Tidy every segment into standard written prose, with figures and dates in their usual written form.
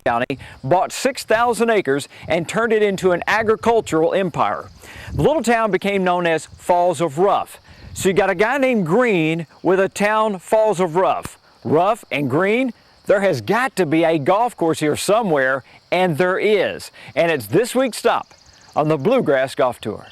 County bought 6,000 acres and turned it into an agricultural empire. The little town became known as Falls of Rough. So you got a guy named Green with a town, Falls of Rough. Rough and Green, there has got to be a golf course here somewhere, and there is. And it's this week's stop on the Bluegrass Golf Tour.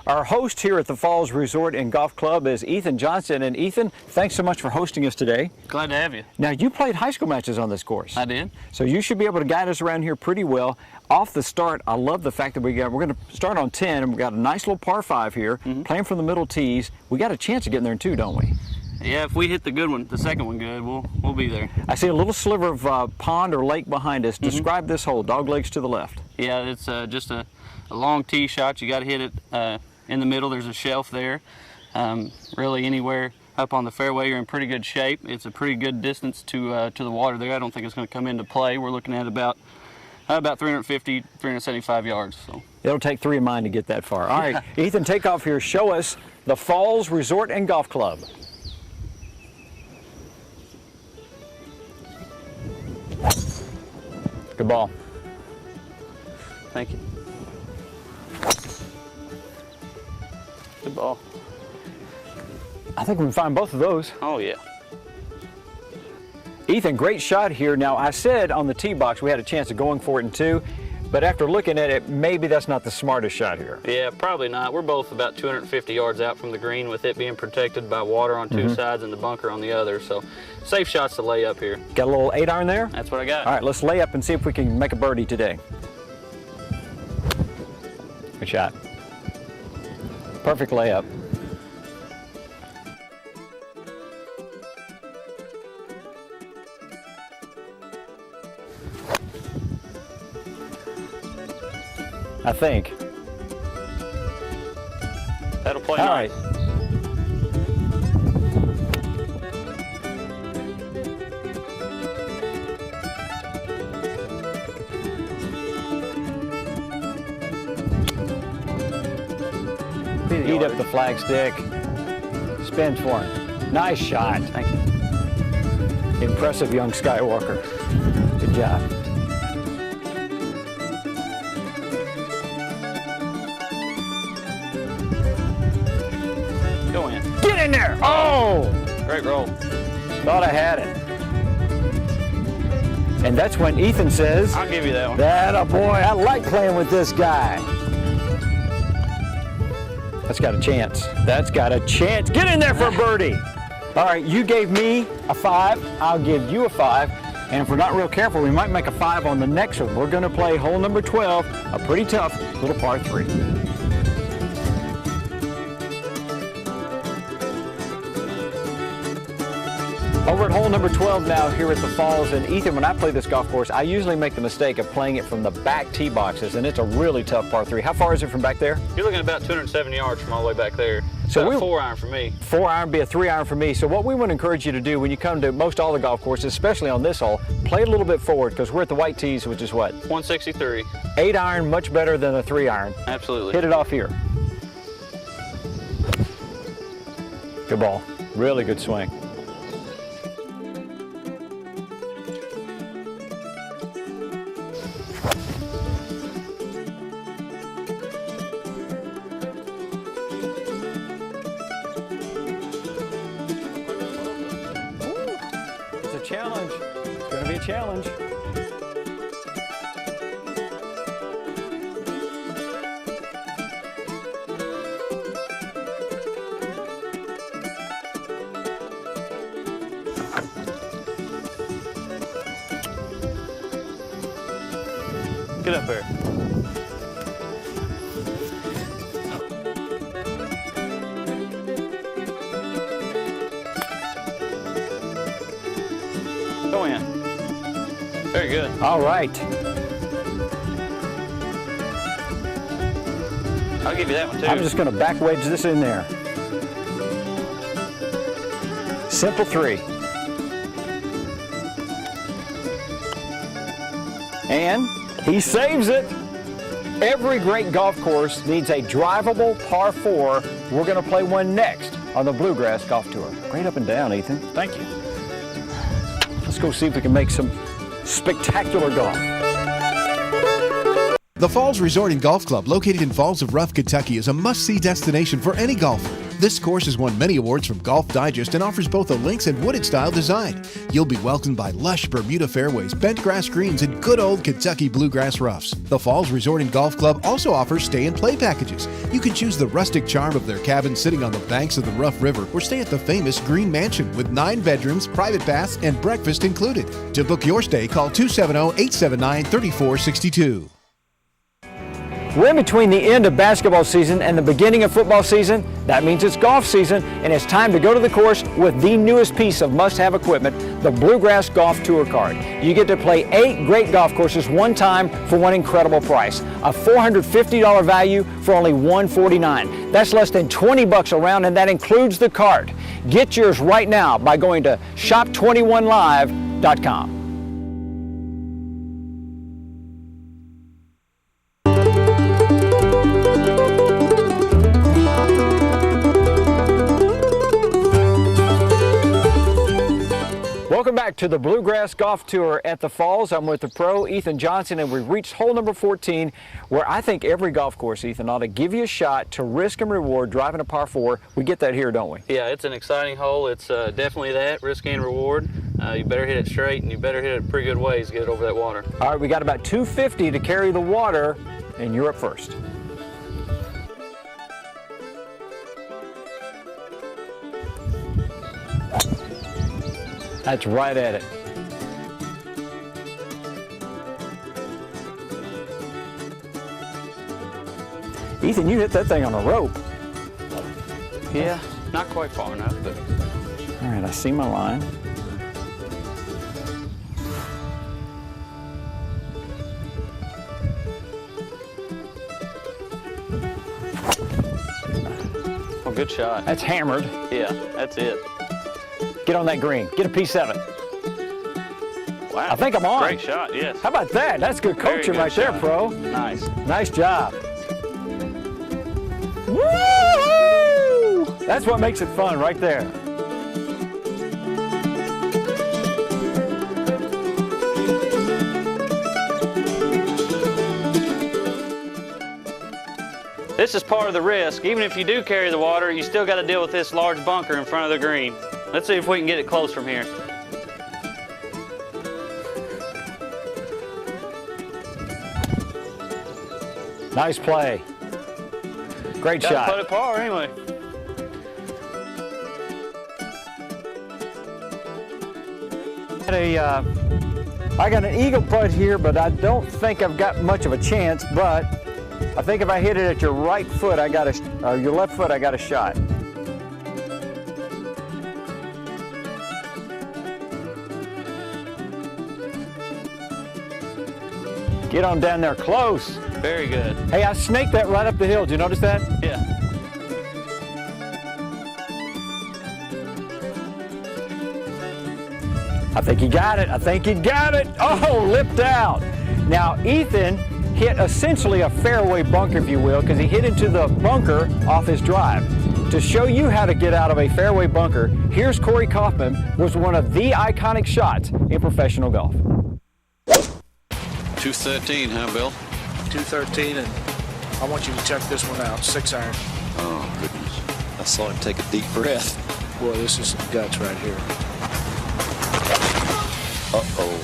Our host here at the Falls Resort and Golf Club is Ethan Johnson. And Ethan, thanks so much for hosting us today. Glad to have you. Now, you played high school matches on this course. I did. So you should be able to guide us around here pretty well. Off the start, I love the fact that we're going to start on 10, and we've got a nice little par 5 here, playing from the middle tees. We got a chance of getting there in 2, don't we? Yeah, if we hit the good one, the second one good, we'll be there. I see a little sliver of pond or lake behind us. Describe this hole, dog legs to the left. Yeah, it's just a long tee shot. You got to hit it in the middle. There's a shelf there. Really anywhere up on the fairway, you're in pretty good shape. It's a pretty good distance to the water there. I don't think it's going to come into play. We're looking at about 350, 375 yards. So it'll take 3 of mine to get that far. All right, Ethan, take off here. Show us the Falls Resort and Golf Club. Good ball. Thank you. Good ball. I think we can find both of those. Oh, yeah. Ethan, great shot here. Now, I said on the tee box we had a chance of going for it in 2, but after looking at it, maybe that's not the smartest shot here. Yeah, probably not. We're both about 250 yards out from the green, with it being protected by water on 2 sides and the bunker on the other. So, safe shots to lay up here. Got a little 8-iron there? That's what I got. All right, let's lay up and see if we can make a birdie today. Good shot. Perfect layup. I think. That'll play. All nice. right. Eat up the flag stick. Spins for him. Nice shot. Thank you. Impressive young Skywalker. Good job. Go in. Get in there! Oh! Great roll. Thought I had it. And that's when Ethan says, I'll give you that one. "That a boy, I like playing with this guy." That's got a chance. That's got a chance. Get in there for a birdie. All right, you gave me a 5. I'll give you a 5. And if we're not real careful, we might make a 5 on the next one. We're going to play hole number 12, a pretty tough little par 3. Over at hole number 12 now here at the Falls. And Ethan, when I play this golf course, I usually make the mistake of playing it from the back tee boxes, and it's a really tough par 3. How far is it from back there? You're looking at about 270 yards from all the way back there. So about a 4-iron for me. 4-iron, be a 3-iron for me. So what we want to encourage you to do when you come to most all the golf courses, especially on this hole, play a little bit forward, because we're at the white tees, which is what? 163. 8-iron, much better than a 3-iron. Absolutely. Hit it off here. Good ball. Really good swing. It's a challenge. It's going to be a challenge. Get up there. Go in. Very good. All right. I'll give you that one too. I'm just going to back wedge this in there. Simple 3. And he saves it. Every great golf course needs a drivable par 4. We're going to play one next on the Bluegrass Golf Tour. Great up and down, Ethan. Thank you. Let's go see if we can make some spectacular golf. The Falls Resort and Golf Club, located in Falls of Rough, Kentucky, is a must-see destination for any golfer. This course has won many awards from Golf Digest and offers both a links and wooded style design. You'll be welcomed by lush Bermuda fairways, bent grass greens, and good old Kentucky bluegrass roughs. The Falls Resort and Golf Club also offers stay and play packages. You can choose the rustic charm of their cabin sitting on the banks of the Rough River, or stay at the famous Green Mansion with 9 bedrooms, private baths, and breakfast included. To book your stay, call 270-879-3462. We're in between the end of basketball season and the beginning of football season. That means it's golf season, and it's time to go to the course with the newest piece of must-have equipment, the Bluegrass Golf Tour Card. You get to play 8 great golf courses one time for one incredible price. A $450 value for only $149. That's less than $20 a round, and that includes the card. Get yours right now by going to shop21live.com. Welcome back to the Bluegrass Golf Tour at the Falls. I'm with the pro, Ethan Johnson, and we've reached hole number 14, where I think every golf course, Ethan, ought to give you a shot to risk and reward driving a par 4. We get that here, don't we? Yeah, it's an exciting hole. It's definitely that, risk and reward. You better hit it straight, and you better hit it a pretty good ways to get it over that water. All right, we got about 250 to carry the water, and you're up first. That's right at it. Ethan, you hit that thing on a rope. Yeah, not quite far enough, but. All right, I see my line. Well, good shot. That's hammered. Yeah, that's it. Get on that green. Get a P7. Wow. I think I'm on. Great shot, yes. How about that? That's good coaching good right shot. there, pro. Nice. Nice job. Woo! That's what makes it fun right there. This is part of the risk. Even if you do carry the water, you still got to deal with this large bunker in front of the green. Let's see if we can get it close from here. Nice play. Great Got shot. to put it par anyway. I got an eagle putt here, but I don't think I've got much of a chance. But I think if I hit it at your right foot, your left foot, I got a shot. Get on down there close. Very good. Hey, I snaked that right up the hill. Did you notice that? Yeah. I think he got it. I think he got it. Oh, lipped out. Now, Ethan hit essentially a fairway bunker, if you will, because he hit into the bunker off his drive. To show you how to get out of a fairway bunker, here's Corey Kaufman, was one of the iconic shots in professional golf. 213, huh, Bill? 213, and I want you to check this one out. 6-iron. Oh, goodness. I saw him take a deep breath. Boy, this is some guts right here. Uh-oh.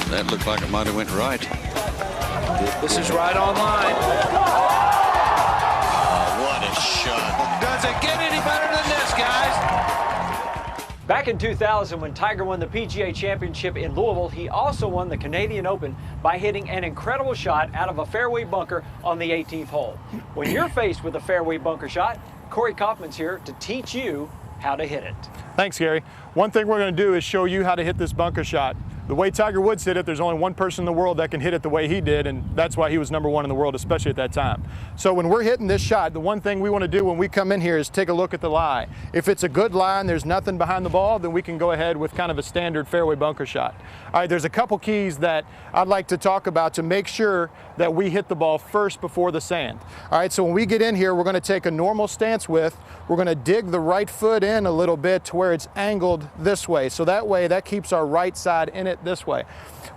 That looked like it might have went right. This is right on line. What a shot. Does it get any better than this, guys? Back in 2000, when Tiger won the PGA Championship in Louisville, he also won the Canadian Open by hitting an incredible shot out of a fairway bunker on the 18th hole. When you're faced with a fairway bunker shot, Corey Kaufman's here to teach you how to hit it. Thanks, Gary. One thing we're going to do is show you how to hit this bunker shot. The way Tiger Woods hit it, there's only one person in the world that can hit it the way he did, and that's why he was #1 in the world, especially at that time. So when we're hitting this shot, the one thing we want to do when we come in here is take a look at the lie. If it's a good lie and there's nothing behind the ball, then we can go ahead with kind of a standard fairway bunker shot. All right, there's a couple keys that I'd like to talk about to make sure that we hit the ball first before the sand. All right, so when we get in here, we're going to take a normal stance width. We're going to dig the right foot in a little bit to where it's angled this way. So that way, that keeps our right side in it this way.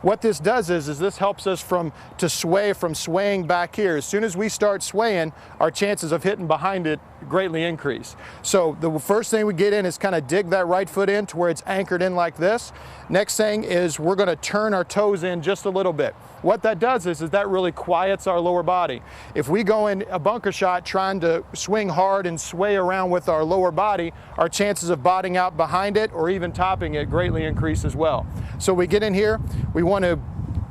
What this does is this helps us from swaying back here. As soon as we start swaying, our chances of hitting behind it greatly increase. So the first thing we get in is kind of dig that right foot in to where it's anchored in like this. Next thing is we're going to turn our toes in just a little bit. What that does is that really quiets our lower body. If we go in a bunker shot trying to swing hard and sway around with our lower body, our chances of bottoming out behind it or even topping it greatly increase as well. So we get in here, we want to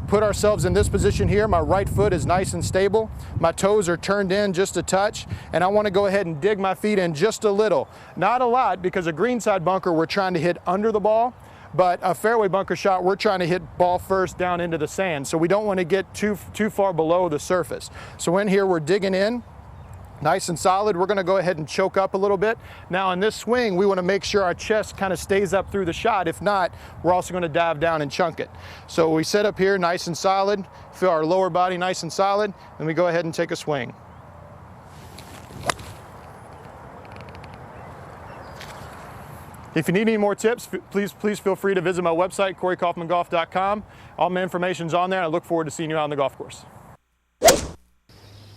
put ourselves in this position here. My right foot is nice and stable. My toes are turned in just a touch, and I want to go ahead and dig my feet in just a little. Not a lot, because a greenside bunker we're trying to hit under the ball, but a fairway bunker shot we're trying to hit ball first down into the sand. So we don't want to get too far below the surface. So in here we're digging in. Nice and solid. We're going to go ahead and choke up a little bit. Now in this swing, we want to make sure our chest kind of stays up through the shot. If not, we're also going to dive down and chunk it. So we set up here nice and solid, feel our lower body nice and solid, and we go ahead and take a swing. If you need any more tips, please feel free to visit my website, CoreyKaufmanGolf.com. All my information's on there. I look forward to seeing you out on the golf course.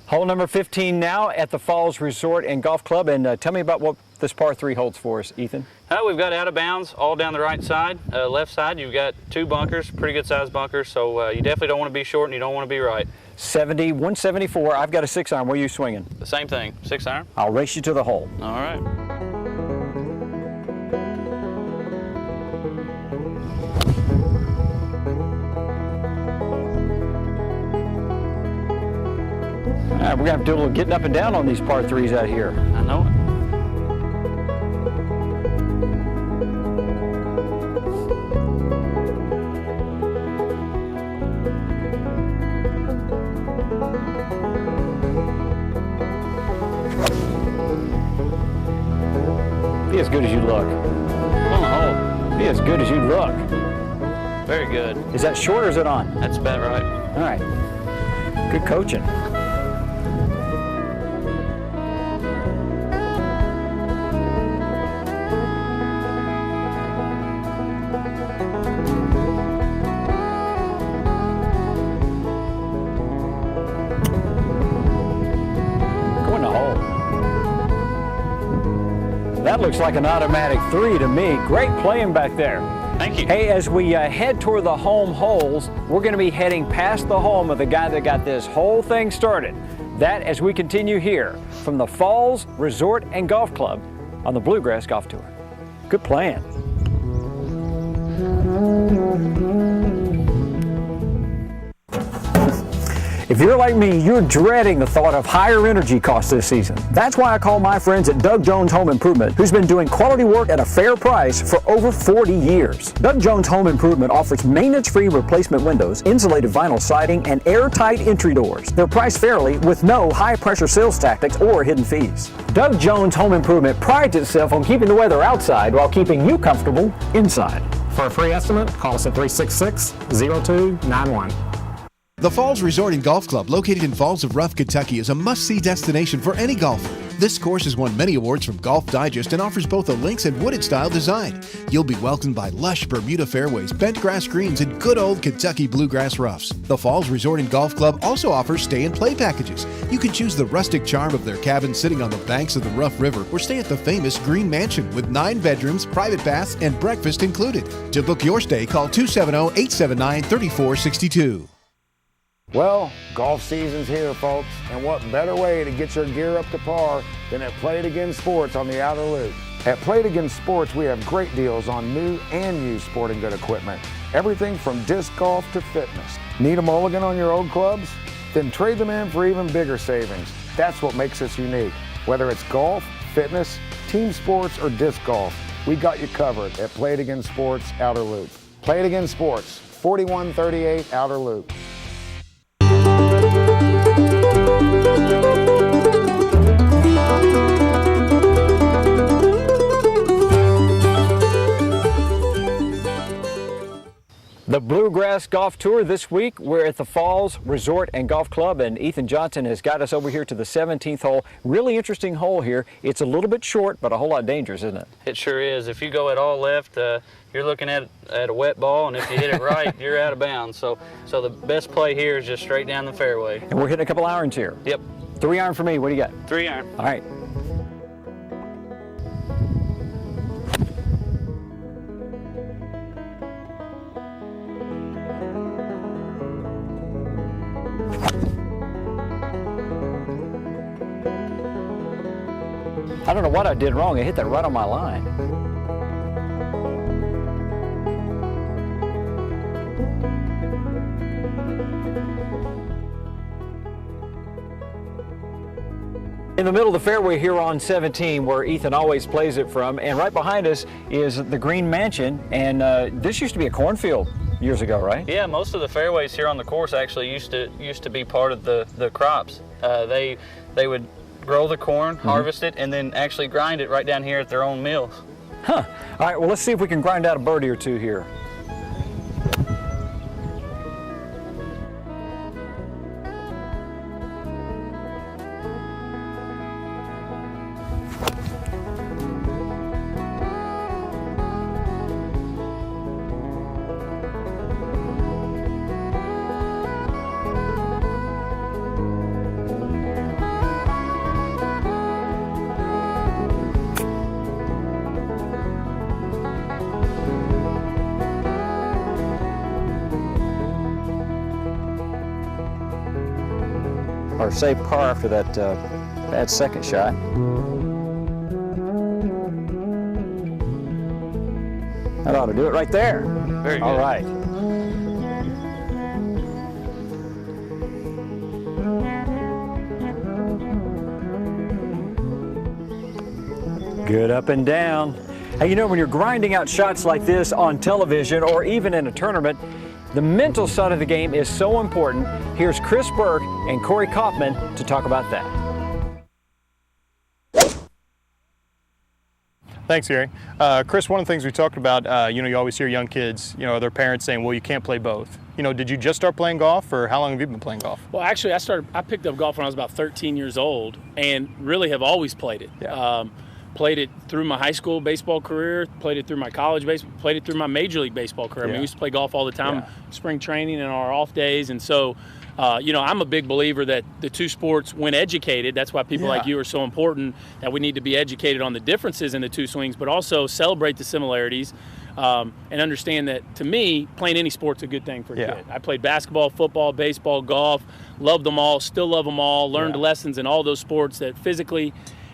Hole number 15 now at the Falls Resort and Golf Club, and tell me about what this par 3 holds for us, Ethan. We've got out of bounds all down the right side. Left side, you've got 2 bunkers, pretty good sized bunkers, so you definitely don't want to be short and you don't want to be right. 70, 174. I've got a 6-iron. Where are you swinging? The same thing, 6-iron. I'll race you to the hole. All right. All right, we're going to have to do a little getting up and down on these par 3s out here. I know it. Be as good as you look. On the hole. Be as good as you look. Very good. Is that short or is it on? That's about right. All right. Good coaching. That looks like an automatic 3 to me. Great playing back there. Thank you. Hey, as we head toward the home holes, we're going to be heading past the home of the guy that got this whole thing started. That as we continue here from the Falls Resort and Golf Club on the Bluegrass Golf Tour. Good playing. If you're like me, you're dreading the thought of higher energy costs this season. That's why I call my friends at Doug Jones Home Improvement, who's been doing quality work at a fair price for over 40 years. Doug Jones Home Improvement offers maintenance-free replacement windows, insulated vinyl siding, and airtight entry doors. They're priced fairly with no high-pressure sales tactics or hidden fees. Doug Jones Home Improvement prides itself on keeping the weather outside while keeping you comfortable inside. For a free estimate, call us at 366-0291. The Falls Resort and Golf Club, located in Falls of Rough, Kentucky, is a must-see destination for any golfer. This course has won many awards from Golf Digest and offers both a links and wooded style design. You'll be welcomed by lush Bermuda fairways, bent grass greens, and good old Kentucky bluegrass roughs. The Falls Resort and Golf Club also offers stay and play packages. You can choose the rustic charm of their cabin sitting on the banks of the Rough River, or stay at the famous Green Mansion with 9 bedrooms, private baths, and breakfast included. To book your stay, call 270-879-3462. Well, golf season's here, folks, and what better way to get your gear up to par than at Play It Again Sports on the Outer Loop. At Play It Again Sports, we have great deals on new and used sporting good equipment. Everything from disc golf to fitness. Need a mulligan on your old clubs? Then trade them in for even bigger savings. That's what makes us unique. Whether it's golf, fitness, team sports, or disc golf, we got you covered at Play It Again Sports Outer Loop. Play It Again Sports, 4138 Outer Loop. The Bluegrass Golf Tour this week. We're at the Falls Resort and Golf Club, and Ethan Johnson has got us over here to the 17th hole. Really interesting hole here. It's a little bit short, but a whole lot dangerous, isn't it? It sure is. If you go at all left, you're looking at a wet ball, and if you hit it right, you're out of bounds. So the best play here is just straight down the fairway. And we're hitting a couple irons here. Yep. 3-iron for me. What do you got? 3-iron. All right. I don't know what I did wrong. I hit that right on my line. In the middle of the fairway here on 17, where Ethan always plays it from, and right behind us is the Green Mansion, and this used to be a cornfield years ago, right? Yeah, most of the fairways here on the course actually used to be part of the crops. They would grow the corn, harvest it, and then actually grind it right down here at their own mills. Huh. All right, well, let's see if we can grind out a birdie or two here. Or save par after that bad second shot. That ought to do it right there. Very good. All right. Good up and down. Hey, you know, when you're grinding out shots like this on television or even in a tournament, the mental side of the game is so important. Here's Chris Burke and Corey Kaufman to talk about that. Thanks, Gary. Chris, one of the things we talked about, you always hear young kids, their parents saying, well, you can't play both. Did you just start playing golf, or how long have you been playing golf? Well, actually, I picked up golf when I was about 13 years old, and really have always played it. Yeah. Played it through my high school baseball career, played it through my college baseball, played it through my major league baseball career. I mean, we used to play golf all the time, spring training and our off days. And so, I'm a big believer that the two sports, when educated, that's why people like you are so important, that we need to be educated on the differences in the two swings, but also celebrate the similarities and understand that, to me, playing any sport's a good thing for a kid. I played basketball, football, baseball, golf, loved them all, still love them all, learned lessons in all those sports that physically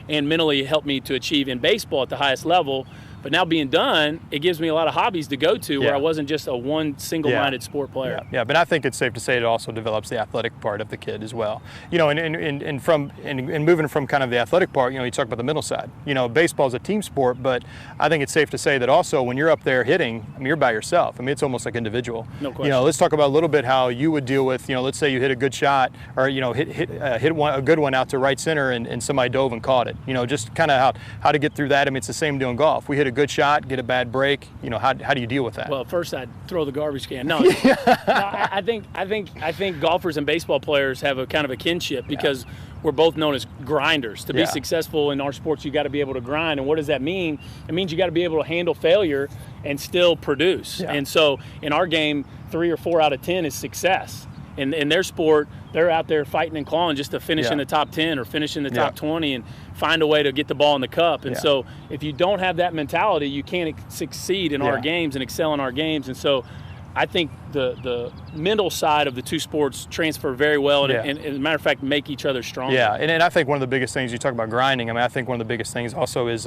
and mentally helped me to achieve in baseball at the highest level. But now being done, it gives me a lot of hobbies to go to where I wasn't just a one single-minded sport player. Yeah, but I think it's safe to say it also develops the athletic part of the kid as well. And moving from kind of the athletic part, you talk about the mental side. Baseball is a team sport, but I think it's safe to say that also when you're up there hitting, you're by yourself. It's almost like individual. No question. Let's talk about a little bit how you would deal with, let's say you hit a good shot, or hit a good one out to right center and somebody dove and caught it. Just kind of how to get through that. It's the same doing golf. We hit a good shot, get a bad break. How do you deal with that? Well, first I'd throw the garbage can. No, I think golfers and baseball players have a kind of a kinship because we're both known as grinders. To be successful in our sports, you got to be able to grind. And what does that mean? It means you got to be able to handle failure and still produce. Yeah. And so in our game, 3 or 4 out of 10 is success. In their sport, they're out there fighting and clawing just to finish in the top 10 or finish in the top 20 and find a way to get the ball in the cup. And so if you don't have that mentality, you can't succeed in our games and excel in our games. And so I think the mental side of the two sports transfer very well and as a matter of fact, make each other stronger. Yeah, and I think one of the biggest things, you talk about grinding, I think one of the biggest things also is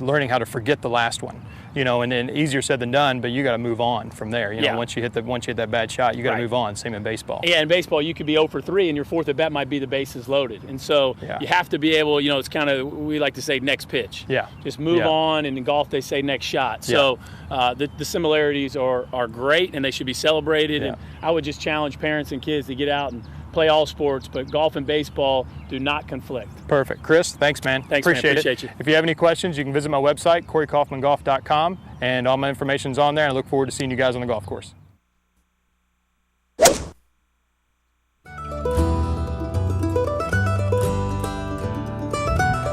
learning how to forget the last one. you know, and then easier said than done, but you got to move on from there. You know, once you hit that bad shot, you got to move on. Same in baseball. Yeah, in baseball, you could be 0 for 3, and your fourth at bat might be the bases loaded. And so you have to be able, you know, it's kind of, we like to say next pitch. Yeah. Just move on, and in golf, they say next shot. So the similarities are great, and they should be celebrated. And I would just challenge parents and kids to get out and play all sports, but golf and baseball do not conflict. Perfect. Chris, thanks, man. Thanks, Appreciate it. If you have any questions, you can visit my website, CoreyKaufmanGolf.com, and all my information's on there. I look forward to seeing you guys on the golf course.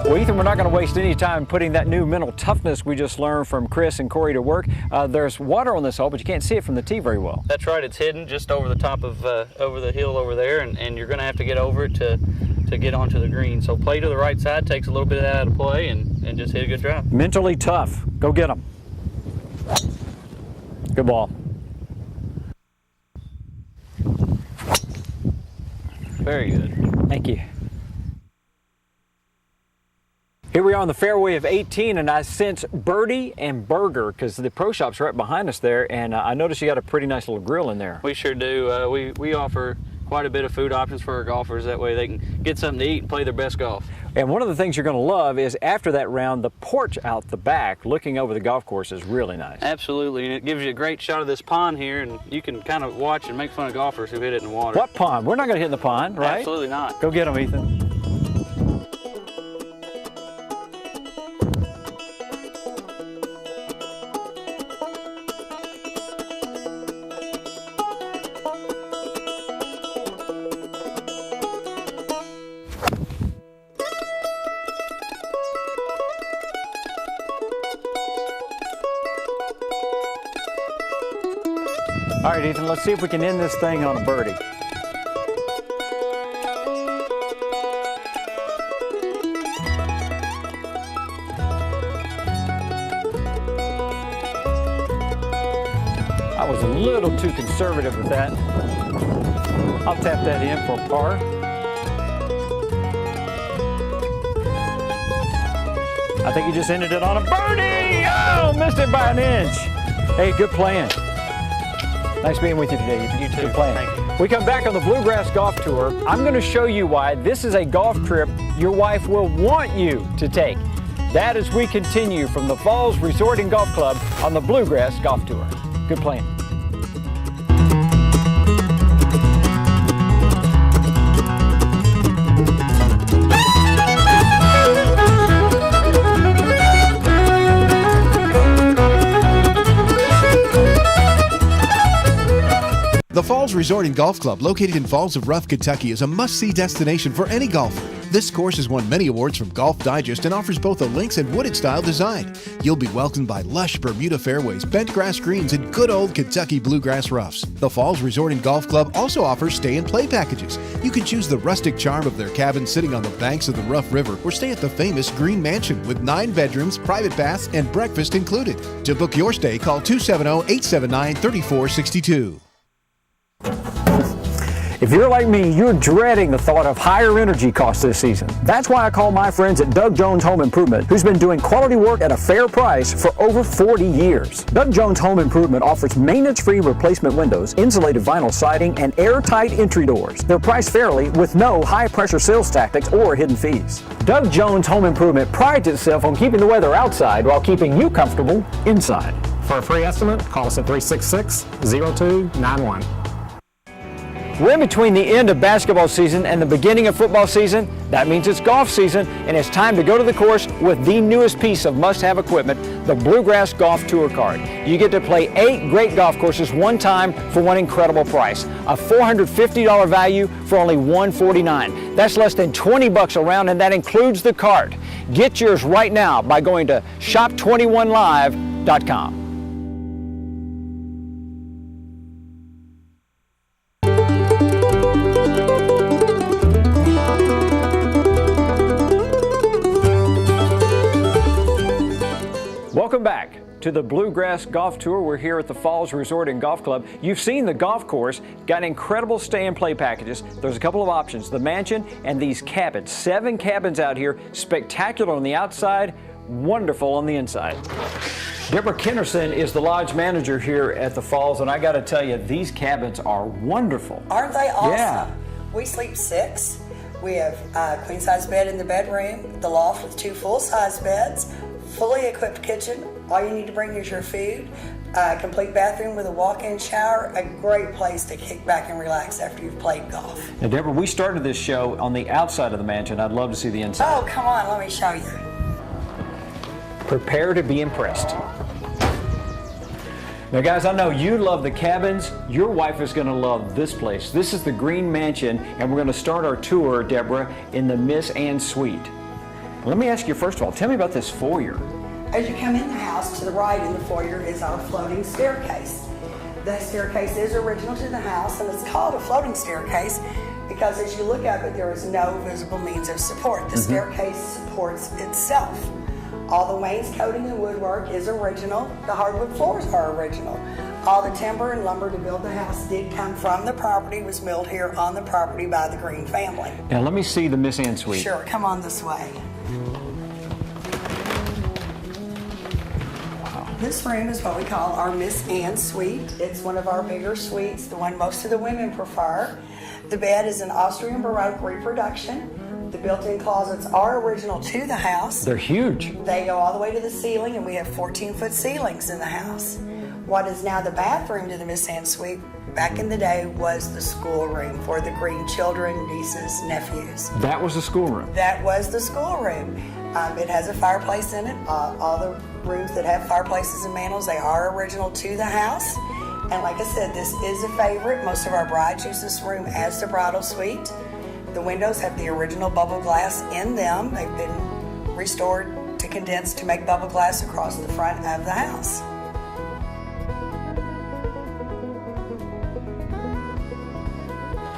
Well, Ethan, we're not going to waste any time putting that new mental toughness we just learned from Chris and Corey to work. There's water on this hole, but you can't see it from the tee very well. That's right. It's hidden just over the top of over the hill over there, and you're going to have to get over it to get onto the green. So play to the right side, takes a little bit out of play, and just hit a good drive. Mentally tough. Go get them. Good ball. Very good. Thank you. Here we are on the fairway of 18, and I sense birdie and burger because the pro shop's right behind us there, and I noticed you got a pretty nice little grill in there. We sure do. We offer quite a bit of food options for our golfers. That way they can get something to eat and play their best golf. And one of the things you're going to love is after that round, the porch out the back looking over the golf course is really nice. Absolutely, and it gives you a great shot of this pond here, and you can kind of watch and make fun of golfers who hit it in the water. What pond? We're not going to hit in the pond, right? Absolutely not. Go get them, Ethan. All right, Ethan, let's see if we can end this thing on a birdie. I was a little too conservative with that. I'll tap that in for par. I think he just ended it on a birdie! Oh, missed it by an inch. Hey, good playing. Nice being with you today. You too. Good playing. Thank you. We come back on the Bluegrass Golf Tour. I'm going to show you why this is a golf trip your wife will want you to take. That as we continue from the Falls Resort and Golf Club on the Bluegrass Golf Tour. Good playing. The Falls Resort and Golf Club, located in Falls of Rough, Kentucky, is a must-see destination for any golfer. This course has won many awards from Golf Digest and offers both a links and wooded style design. You'll be welcomed by lush Bermuda fairways, bent grass greens, and good old Kentucky bluegrass roughs. The Falls Resort and Golf Club also offers stay and play packages. You can choose the rustic charm of their cabin sitting on the banks of the Rough River, or stay at the famous Green Mansion with 9 bedrooms, private baths, and breakfast included. To book your stay, call 270-879-3462. If you're like me, you're dreading the thought of higher energy costs this season. That's why I call my friends at Doug Jones Home Improvement, who's been doing quality work at a fair price for over 40 years. Doug Jones Home Improvement offers maintenance-free replacement windows, insulated vinyl siding, and airtight entry doors. They're priced fairly with no high-pressure sales tactics or hidden fees. Doug Jones Home Improvement prides itself on keeping the weather outside while keeping you comfortable inside. For a free estimate, call us at 366-0291. We're in between the end of basketball season and the beginning of football season. That means it's golf season, and it's time to go to the course with the newest piece of must-have equipment, the Bluegrass Golf Tour Card. You get to play 8 great golf courses one time for one incredible price. A $450 value for only $149. That's less than $20 around, and that includes the card. Get yours right now by going to shop21live.com. Welcome back to the Bluegrass Golf Tour. We're here at the Falls Resort and Golf Club. You've seen the golf course, got incredible stay and play packages. There's a couple of options, the mansion and these cabins. 7 cabins out here, spectacular on the outside, wonderful on the inside. Deborah Kennerson is the lodge manager here at the Falls, and I got to tell you, these cabins are wonderful. Aren't they awesome? Yeah. We sleep 6. We have a queen-size bed in the bedroom, the loft with 2 full-size beds, fully equipped kitchen. All you need to bring is your food, a complete bathroom with a walk-in shower, a great place to kick back and relax after you've played golf. Now, Deborah, we started this show on the outside of the mansion. I'd love to see the inside. Oh, come on, let me show you. Prepare to be impressed. Now guys, I know you love the cabins. Your wife is going to love this place. This is the Green Mansion, and we're going to start our tour, Deborah, in the Miss Ann Suite. Let me ask you first of all, tell me about this foyer. As you come in the house, to the right in the foyer is our floating staircase. The staircase is original to the house, and it's called a floating staircase because as you look up it, there is no visible means of support. The staircase supports itself. All the wainscoting and woodwork is original. The hardwood floors are original. All the timber and lumber to build the house did come from the property, was milled here on the property by the Green family. Now let me see the Miss Ann Suite. Sure, come on this way. This room is what we call our Miss Ann Suite. It's one of our bigger suites, the one most of the women prefer. The bed is an Austrian Baroque reproduction. The built-in closets are original to the house. They're huge. They go all the way to the ceiling, and we have 14-foot ceilings in the house. What is now the bathroom to the Miss Ann Suite, back in the day, was the schoolroom for the Green children, nieces, nephews. That was the schoolroom. That was the schoolroom. It has a fireplace in it. All the rooms that have fireplaces and mantles, they are original to the house. And like I said, this is a favorite. Most of our brides use this room as the bridal suite. The windows have the original bubble glass in them. They've been restored to condense to make bubble glass across the front of the house.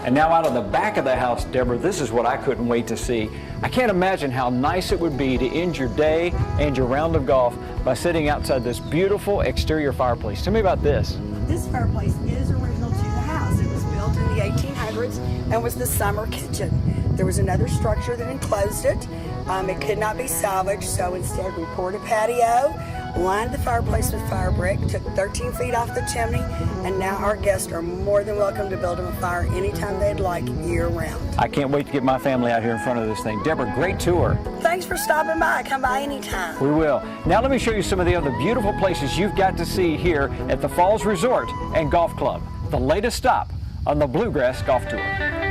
And now out of the back of the house, Deborah, this is what I couldn't wait to see. I can't imagine how nice it would be to end your day and your round of golf by sitting outside this beautiful exterior fireplace. Tell me about this. This fireplace is original to the house. It was built in the 1800s and was the summer kitchen. There was another structure that enclosed it. It could not be salvaged, so instead we poured a patio, lined the fireplace with fire brick, took 13 feet off the chimney, and now our guests are more than welcome to build them a fire anytime they'd like, year-round. I can't wait to get my family out here in front of this thing. Deborah, great tour. Thanks for stopping by. Come by anytime. We will. Now let me show you some of the other beautiful places you've got to see here at the Falls Resort and Golf Club, the latest stop on the Bluegrass Golf Tour.